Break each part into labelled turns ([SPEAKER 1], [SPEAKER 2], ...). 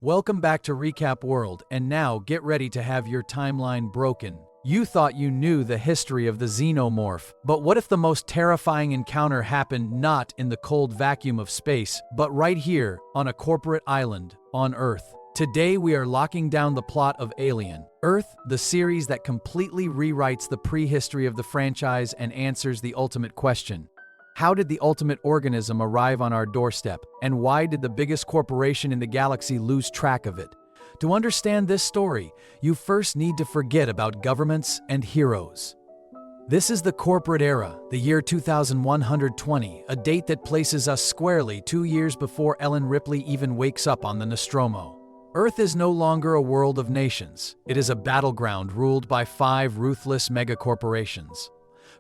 [SPEAKER 1] Welcome back to Recap World, and now get ready to have your timeline broken. You thought you knew the history of the Xenomorph, but what if the most terrifying encounter happened not in the cold vacuum of space, but right here, on a corporate island, on Earth? Today we are locking down the plot of Alien, Earth, the series that completely rewrites the prehistory of the franchise and answers the ultimate question. How did the ultimate organism arrive on our doorstep, and why did the biggest corporation in the galaxy lose track of it? To understand this story, you first need to forget about governments and heroes. This is the corporate era, the year 2120, a date that places us squarely 2 years before Ellen Ripley even wakes up on the Nostromo. Earth is no longer a world of nations. It is a battleground ruled by 5 ruthless megacorporations.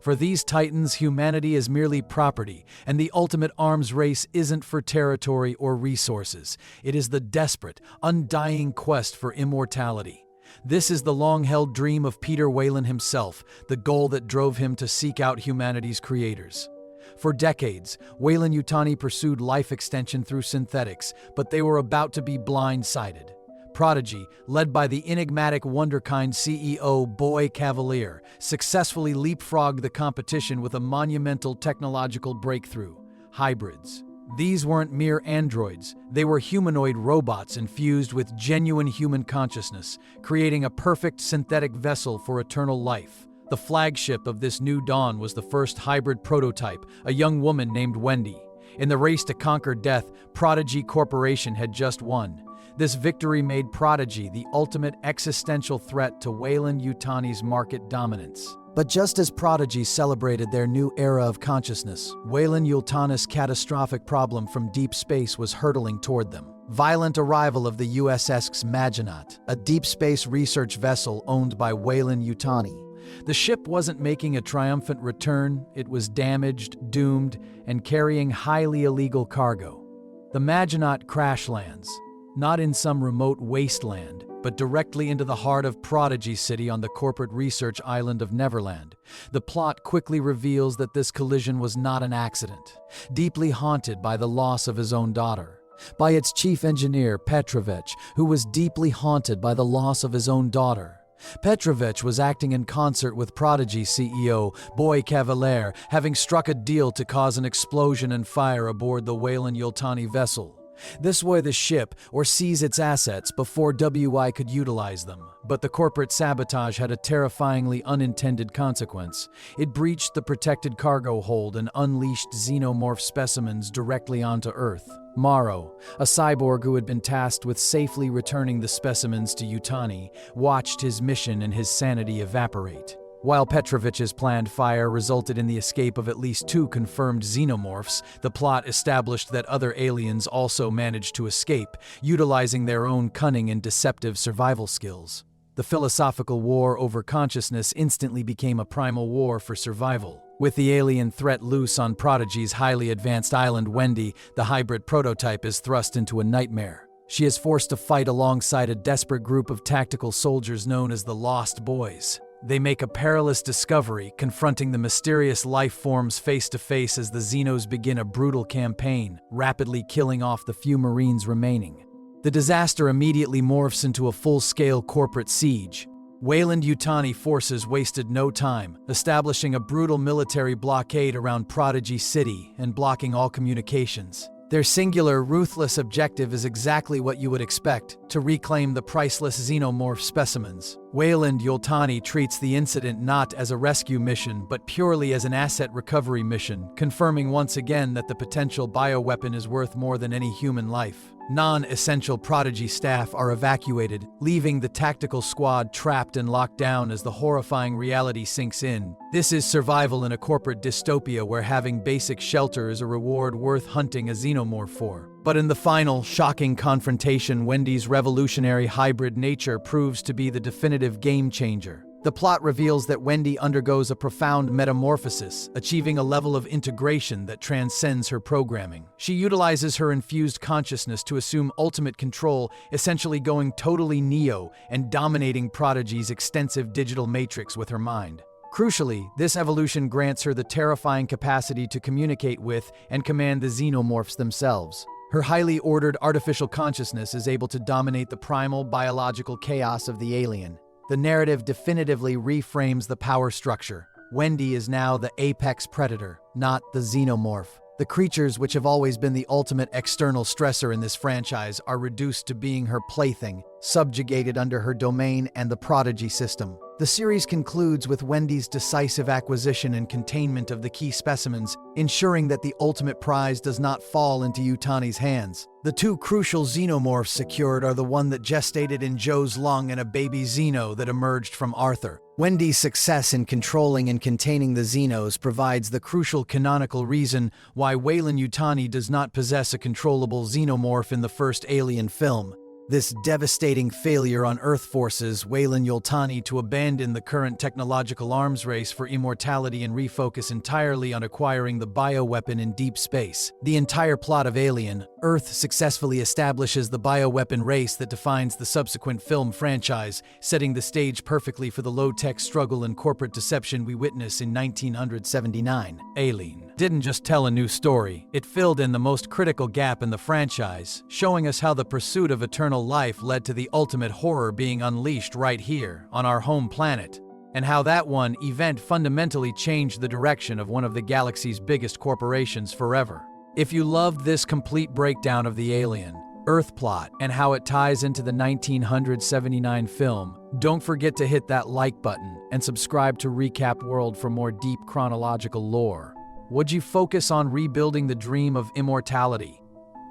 [SPEAKER 1] For these titans, humanity is merely property, and the ultimate arms race isn't for territory or resources. It is the desperate, undying quest for immortality. This is the long-held dream of Peter Weyland himself, the goal that drove him to seek out humanity's creators. For decades, Weyland-Yutani pursued life extension through synthetics, but they were about to be blindsided. Prodigy, led by the enigmatic wonderkind CEO Boy Kavalier, successfully leapfrogged the competition with a monumental technological breakthrough: hybrids. These weren't mere androids, they were humanoid robots infused with genuine human consciousness, creating a perfect synthetic vessel for eternal life. The flagship of this new dawn was the first hybrid prototype, a young woman named Wendy. In the race to conquer death, Prodigy Corporation had just won. This victory made Prodigy the ultimate existential threat to Weyland-Yutani's market dominance. But just as Prodigy celebrated their new era of consciousness, Weyland-Yutani's catastrophic problem from deep space was hurtling toward them. Violent arrival of the USCSS Maginot, a deep space research vessel owned by Weyland-Yutani. The ship wasn't making a triumphant return, it was damaged, doomed, and carrying highly illegal cargo. The Maginot crash lands, not in some remote wasteland, but directly into the heart of Prodigy City on the corporate research island of Neverland. The plot quickly reveals that this collision was not an accident, deeply haunted by the loss of his own daughter. By its chief engineer, Petrovich, who was deeply haunted by the loss of his own daughter. Petrovich was acting in concert with Prodigy CEO Boy Kavalier, having struck a deal to cause an explosion and fire aboard the Weyland-Yutani vessel. This way the ship, or seize its assets before WI could utilize them. But the corporate sabotage had a terrifyingly unintended consequence. It breached the protected cargo hold and unleashed xenomorph specimens directly onto Earth. Morrow, a cyborg who had been tasked with safely returning the specimens to Yutani, watched his mission and his sanity evaporate. While Petrovich's planned fire resulted in the escape of at least 2 confirmed xenomorphs, the plot established that other aliens also managed to escape, utilizing their own cunning and deceptive survival skills. The philosophical war over consciousness instantly became a primal war for survival. With the alien threat loose on Prodigy's highly advanced island, Wendy, the hybrid prototype, is thrust into a nightmare. She is forced to fight alongside a desperate group of tactical soldiers known as the Lost Boys. They make a perilous discovery, confronting the mysterious life forms face to face as the Xenos begin a brutal campaign, rapidly killing off the few Marines remaining. The disaster immediately morphs into a full-scale corporate siege. Weyland-Yutani forces wasted no time, establishing a brutal military blockade around Prodigy City and blocking all communications. Their singular, ruthless objective is exactly what you would expect: to reclaim the priceless xenomorph specimens. Weyland-Yutani treats the incident not as a rescue mission, but purely as an asset recovery mission, confirming once again that the potential bioweapon is worth more than any human life. Non-essential Prodigy staff are evacuated, leaving the tactical squad trapped and locked down as the horrifying reality sinks in. This is survival in a corporate dystopia where having basic shelter is a reward worth hunting a xenomorph for. But in the final, shocking confrontation, Wendy's revolutionary hybrid nature proves to be the definitive game changer. The plot reveals that Wendy undergoes a profound metamorphosis, achieving a level of integration that transcends her programming. She utilizes her infused consciousness to assume ultimate control, essentially going totally Neo and dominating Prodigy's extensive digital matrix with her mind. Crucially, this evolution grants her the terrifying capacity to communicate with and command the xenomorphs themselves. Her highly ordered artificial consciousness is able to dominate the primal biological chaos of the alien. The narrative definitively reframes the power structure. Wendy is now the apex predator, not the Xenomorph. The creatures, which have always been the ultimate external stressor in this franchise, are reduced to being her plaything, subjugated under her domain and the Prodigy system. The series concludes with Wendy's decisive acquisition and containment of the key specimens, ensuring that the ultimate prize does not fall into Yutani's hands. The two crucial xenomorphs secured are the one that gestated in Joe's lung and a baby Xeno that emerged from Arthur. Wendy's success in controlling and containing the Xenos provides the crucial canonical reason why Weyland-Yutani does not possess a controllable xenomorph in the first Alien film. This devastating failure on Earth forces Weyland-Yutani to abandon the current technological arms race for immortality and refocus entirely on acquiring the bioweapon in deep space. The entire plot of Alien, Earth successfully establishes the bioweapon race that defines the subsequent film franchise, setting the stage perfectly for the low-tech struggle and corporate deception we witness in 1979. Alien didn't just tell a new story, it filled in the most critical gap in the franchise, showing us how the pursuit of eternal life led to the ultimate horror being unleashed right here, on our home planet, and how that one event fundamentally changed the direction of one of the galaxy's biggest corporations forever. If you loved this complete breakdown of the Alien, Earth plot, and how it ties into the 1979 film, don't forget to hit that like button and subscribe to Recap World for more deep chronological lore. Would you focus on rebuilding the dream of immortality?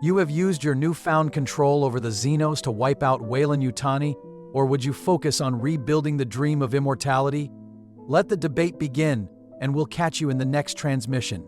[SPEAKER 1] You have used your newfound control over the Xenos to wipe out Weyland-Yutani, or would you focus on rebuilding the dream of immortality? Let the debate begin, and we'll catch you in the next transmission.